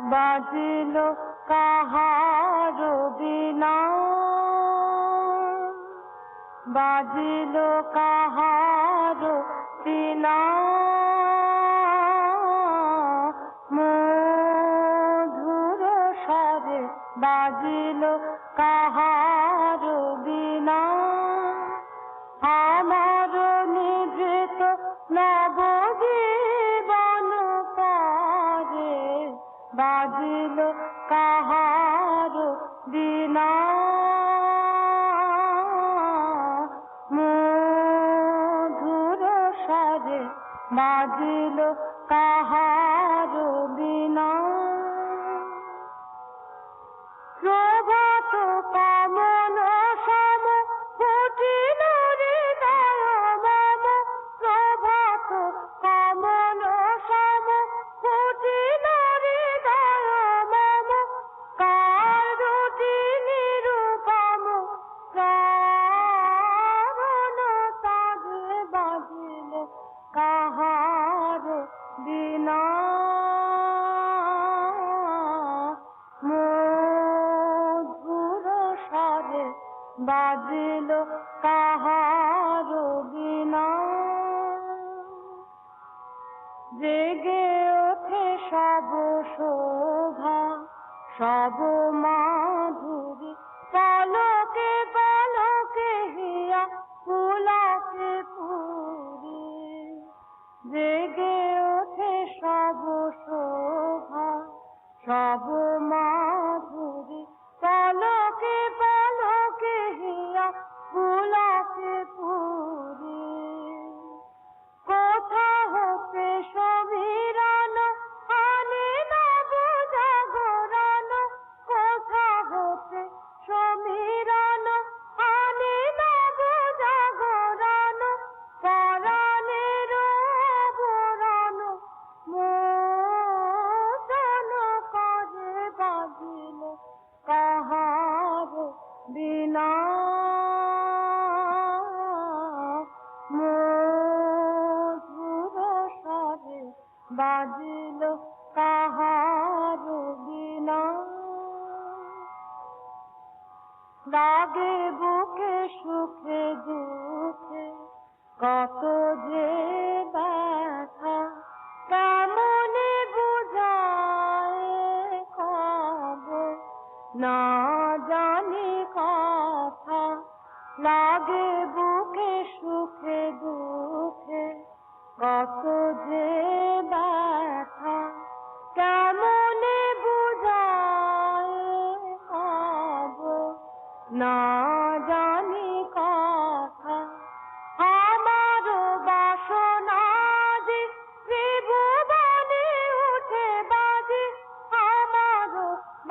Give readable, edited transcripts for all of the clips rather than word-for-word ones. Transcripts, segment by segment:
বাজিল কাহার বিনা, বাজিল কাহার বিনা, মধুর স্বরে বাজিল কাহার বিনা। আমার নিভৃত নবজীবন পরে বাজিল কাহার বিনা, মধুর স্বরে বাজিল কাহার বিনা। প্রভাত কামন সম ফুটিল হৃদয় মম, প্রভাত কামন সম ফুটিল হৃদয় মম, কার দুটি নিরূপম চারণ তারে বাজিল কাহার বিনা, বাজিল কাহার বিনা। জেগে ওঠে সব শোভা সব মাধুরী, পলকে পলকে হিয়া পুলকে পুরি। জেগে ওঠে সব শোভা সব মাধুরী, পলকে পলকে হিয়া পুলকে পুরি। কোথা হতে সমীরণ আনে নব জাগরণ, কোথা হতে সমীরণ আনে নব জাগরণ, পরাণের আবরণ মোচন করে বাজিল কাহার বিনা, মধুর স্বরে বাজিল কাহার বিনা। লাগে বুকে সুখে দুঃখে কত যে ব্যথা, কেমনে বুঝায় খবর না জানি কথা। লাগে বুকে সুখে দুঃখে কত যে ব্যথা, কেমনে বুঝায় খবর না জানি কথা। আমার বাসনা যে ত্রিভুবনে উঠে বাজে, আমার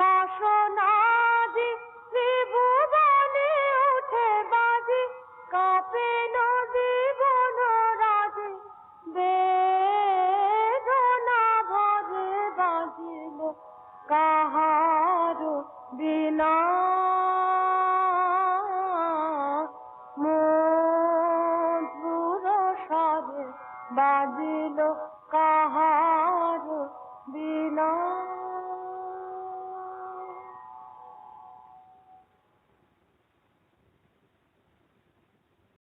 বাসনা যে ত্রিভুবনে উঠে বাজে, কাঁপে জীবন রাজে, বেদনা ভরে বাজিল কাহার বিনা, মধুর স্বরে বাজিল